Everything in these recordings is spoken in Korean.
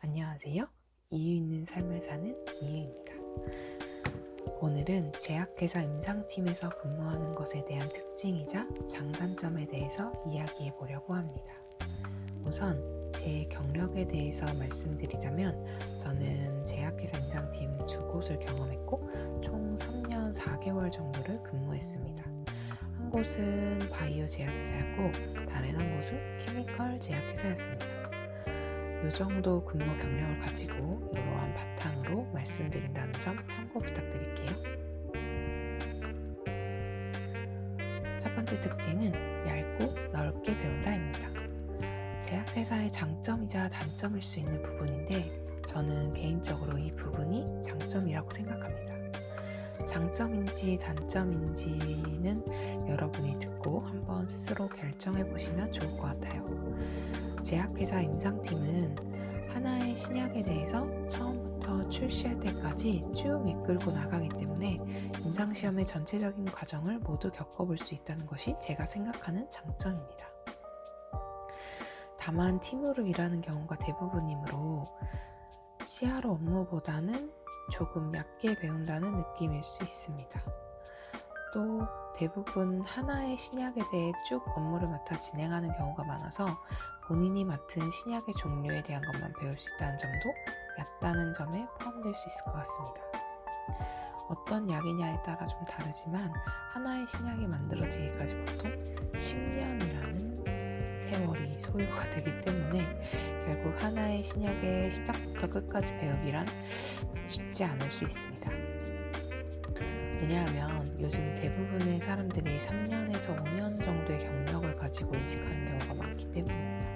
안녕하세요. 이유 있는 삶을 사는 이유입니다. 오늘은 제약회사 임상팀에서 근무하는 것에 대한 특징이자 장단점에 대해서 이야기해 보려고 합니다. 우선 제 경력에 대해서 말씀드리자면 저는 제약회사 임상팀 2곳을 경험했고 총 3년 4개월 정도를 근무했습니다. 한 곳은 바이오 제약회사였고 다른 한 곳은 케미컬 제약회사였습니다. 이 정도 근무 경력을 가지고 이러한 바탕으로 말씀드린다는 점 참고 부탁드릴게요. 첫 번째 특징은 얇고 넓게 배운다입니다. 제약회사의 장점이자 단점일 수 있는 부분인데 저는 개인적으로 이 부분이 장점이라고 생각합니다. 장점인지 단점인지는 여러분이 듣고 한번 스스로 결정해 보시면 좋을 것 같아요. 제약회사 임상팀은 하나의 신약에 대해서 처음부터 출시할 때까지 쭉 이끌고 나가기 때문에 임상시험의 전체적인 과정을 모두 겪어볼 수 있다는 것이 제가 생각하는 장점입니다. 다만 팀으로 일하는 경우가 대부분이므로 CRO 업무보다는 조금 얕게 배운다는 느낌일 수 있습니다. 또 대부분 하나의 신약에 대해 쭉 업무를 맡아 진행하는 경우가 많아서 본인이 맡은 신약의 종류에 대한 것만 배울 수 있다는 점도 얕다는 점에 포함될 수 있을 것 같습니다. 어떤 약이냐에 따라 좀 다르지만 하나의 신약이 만들어지기까지 보통 10년이라는 세월이 소요가 되기 때문에 결국 하나의 신약의 시작부터 끝까지 배우기란 쉽지 않을 수 있습니다. 왜냐하면 요즘 대부분의 사람들이 3년에서 5년 정도의 경력을 가지고 이직하는 경우가 많기 때문입니다.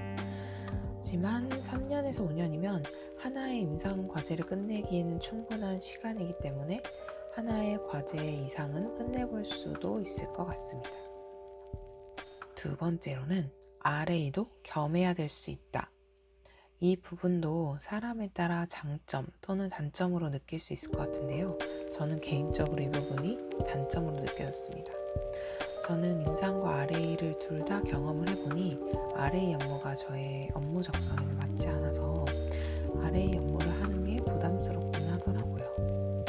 하지만 3년에서 5년이면 하나의 임상 과제를 끝내기에는 충분한 시간이기 때문에 하나의 과제 이상은 끝내볼 수도 있을 것 같습니다. 두 번째로는 RA도 겸해야 될 수 있다. 이 부분도 사람에 따라 장점 또는 단점으로 느낄 수 있을 것 같은데요. 저는 개인적으로 이 부분이 단점으로 느껴졌습니다. 저는 임상과 RA를 둘 다 경험을 해보니 RA 업무가 저의 업무 적성에는 맞지 않아서 RA 업무를 하는 게 부담스럽긴 하더라고요.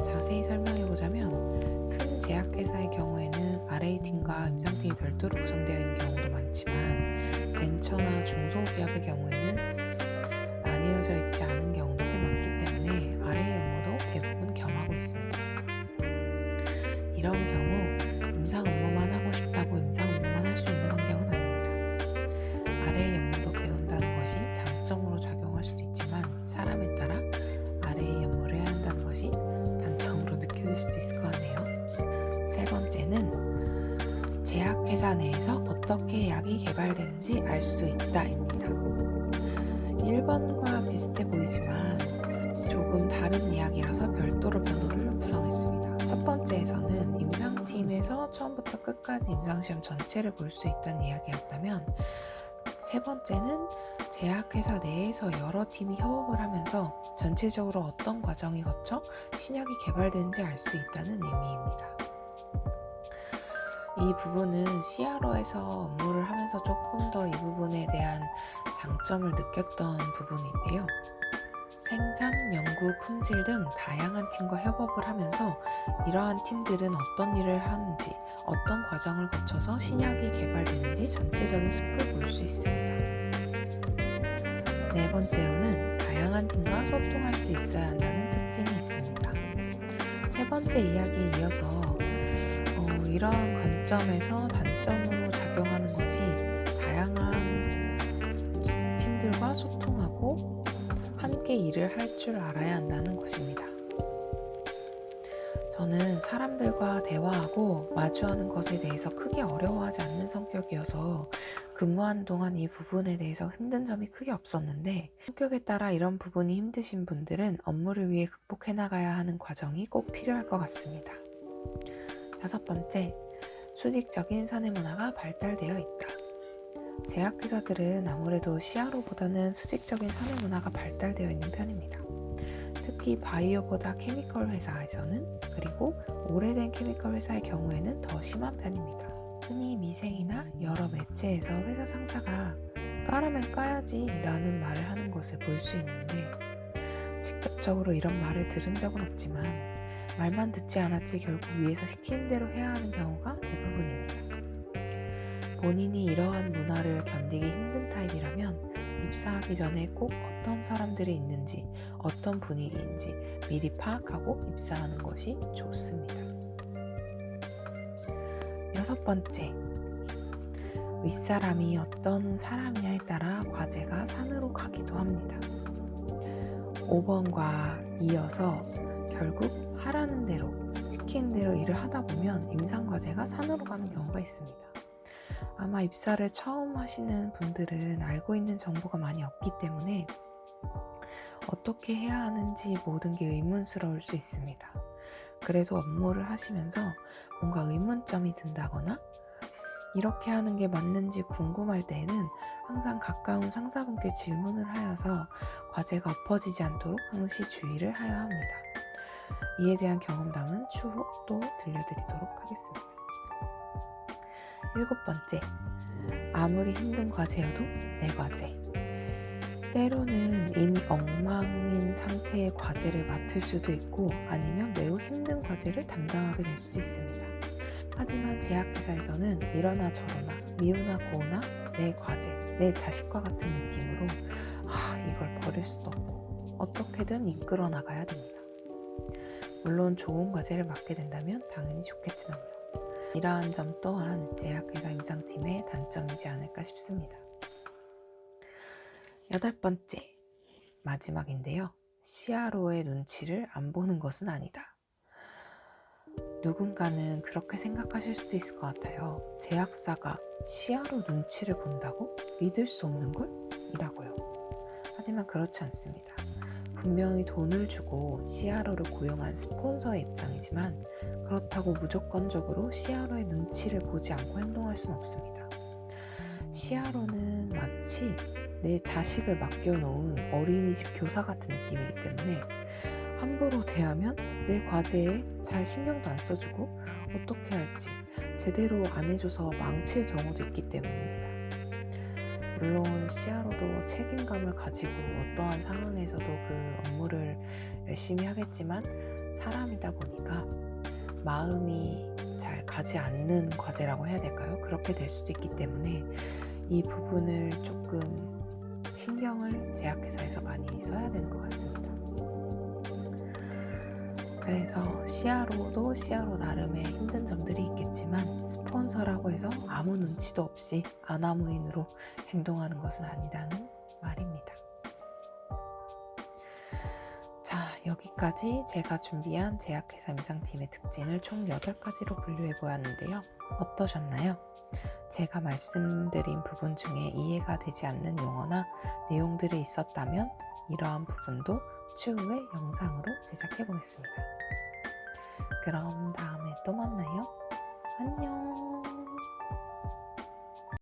자세히 설명해보자면 큰 제약회사의 경우에는 RA팀과 임상팀이 별도로 구성되어 있는 경우도 많지만 벤처나 중소기업의 경우에는 나뉘어져 있지 않은 경우도 꽤 많기 때문에 RA 업무도 대부분 겸하고 있습니다. 이런 경우 임상 업무만 하고 싶다고 임상 업무만 할 수 있는 환경은 아닙니다. RA 업무도 배운다는 것이 장점으로 작용할 수도 있지만 사람에 따라 RA 업무를 해야 한다는 것이 단점으로 느껴질 수도 있을 것 같네요. 세 번째는 제약회사 내에서 어떻게 약이 개발되는지 알 수 있다입니다. 1번과 비슷해 보이지만 조금 다른 이야기라서 별도로 번호를 구성했습니다. 첫 번째에서는 임상팀에서 처음부터 끝까지 임상시험 전체를 볼 수 있다는 이야기였다면 세 번째는 제약회사 내에서 여러 팀이 협업을 하면서 전체적으로 어떤 과정이 거쳐 신약이 개발되는지 알 수 있다는 의미입니다. 이 부분은 CRO에서 업무를 하면서 조금 더 이 부분에 대한 장점을 느꼈던 부분인데요. 생산, 연구, 품질 등 다양한 팀과 협업을 하면서 이러한 팀들은 어떤 일을 하는지, 어떤 과정을 거쳐서 신약이 개발되는지 전체적인 숲을 볼 수 있습니다. 네 번째로는 다양한 팀과 소통할 수 있어야 한다는 특징이 있습니다. 세 번째 이야기에 이어서 이러한 관점에서 단점으로 작용하는 것이 다양한 팀들과 소통하고 함께 일을 할 줄 알아야 한다는 것입니다. 저는 사람들과 대화하고 마주하는 것에 대해서 크게 어려워하지 않는 성격이어서 근무한 동안 이 부분에 대해서 힘든 점이 크게 없었는데 성격에 따라 이런 부분이 힘드신 분들은 업무를 위해 극복해 나가야 하는 과정이 꼭 필요할 것 같습니다. 다섯 번째, 수직적인 사내 문화가 발달되어 있다. 제약회사들은 아무래도 CRO보다는 수직적인 사내 문화가 발달되어 있는 편입니다. 특히 바이오보다 케미컬 회사에서는 그리고 오래된 케미컬 회사의 경우에는 더 심한 편입니다. 흔히 미생이나 여러 매체에서 회사 상사가 까라면 까야지 라는 말을 하는 것을 볼 수 있는데, 직접적으로 이런 말을 들은 적은 없지만 말만 듣지 않았지 결국 위에서 시키는 대로 해야 하는 경우가 대부분입니다. 본인이 이러한 문화를 견디기 힘든 타입이라면 입사하기 전에 꼭 어떤 사람들이 있는지, 어떤 분위기인지 미리 파악하고 입사하는 것이 좋습니다. 6번째, 윗사람이 어떤 사람이냐에 따라 과제가 산으로 가기도 합니다. 5번과 이어서 결국 하라는 대로, 시키는 대로 일을 하다 보면 임상과제가 산으로 가는 경우가 있습니다. 아마 입사를 처음 하시는 분들은 알고 있는 정보가 많이 없기 때문에 어떻게 해야 하는지 모든 게 의문스러울 수 있습니다. 그래도 업무를 하시면서 뭔가 의문점이 든다거나 이렇게 하는 게 맞는지 궁금할 때에는 항상 가까운 상사분께 질문을 하여서 과제가 엎어지지 않도록 항시 주의를 하여야 합니다. 이에 대한 경험담은 추후 또 들려드리도록 하겠습니다. 7번째, 아무리 힘든 과제여도 내 과제. 때로는 이미 엉망인 상태의 과제를 맡을 수도 있고 아니면 매우 힘든 과제를 담당하게 될 수도 있습니다. 하지만 제약회사에서는 이러나 저러나 미우나 고우나 내 과제, 내 자식과 같은 느낌으로 이걸 버릴 수도 없고 어떻게든 이끌어 나가야 됩니다. 물론 좋은 과제를 맡게 된다면 당연히 좋겠지만요. 이러한 점 또한 제약회사 임상팀의 단점이지 않을까 싶습니다. 8번째, 마지막인데요. CRO의 눈치를 안 보는 것은 아니다. 누군가는 그렇게 생각하실 수도 있을 것 같아요. 제약사가 CRO 눈치를 본다고? 믿을 수 없는 걸? 이라고요. 하지만 그렇지 않습니다. 분명히 돈을 주고 CRO를 고용한 스폰서의 입장이지만 그렇다고 무조건적으로 CRO의 눈치를 보지 않고 행동할 수는 없습니다. CRO는 마치 내 자식을 맡겨놓은 어린이집 교사 같은 느낌이기 때문에 함부로 대하면 내 과제에 잘 신경도 안 써주고 어떻게 할지 제대로 안 해줘서 망칠 경우도 있기 때문입니다. 물론 CRO도 책임감을 가지고 어떠한 상황에서도 그 업무를 열심히 하겠지만 사람이다 보니까 마음이 잘 가지 않는 과제라고 해야 될까요? 그렇게 될 수도 있기 때문에 이 부분을 조금 신경을 제약회사에서 많이 써야 되는 것 같습니다. 그래서 CRO도 CRO 나름의 힘든 점들이 있겠지만 스폰서라고 해서 아무 눈치도 없이 아나무인으로 행동하는 것은 아니라는 말입니다. 자, 여기까지 제가 준비한 제약회사 임상팀의 특징을 총 8가지로 분류해 보았는데요. 어떠셨나요? 제가 말씀드린 부분 중에 이해가 되지 않는 용어나 내용들이 있었다면 이러한 부분도 추후에 영상으로 제작해 보겠습니다. 그럼 다음에 또 만나요. 안녕.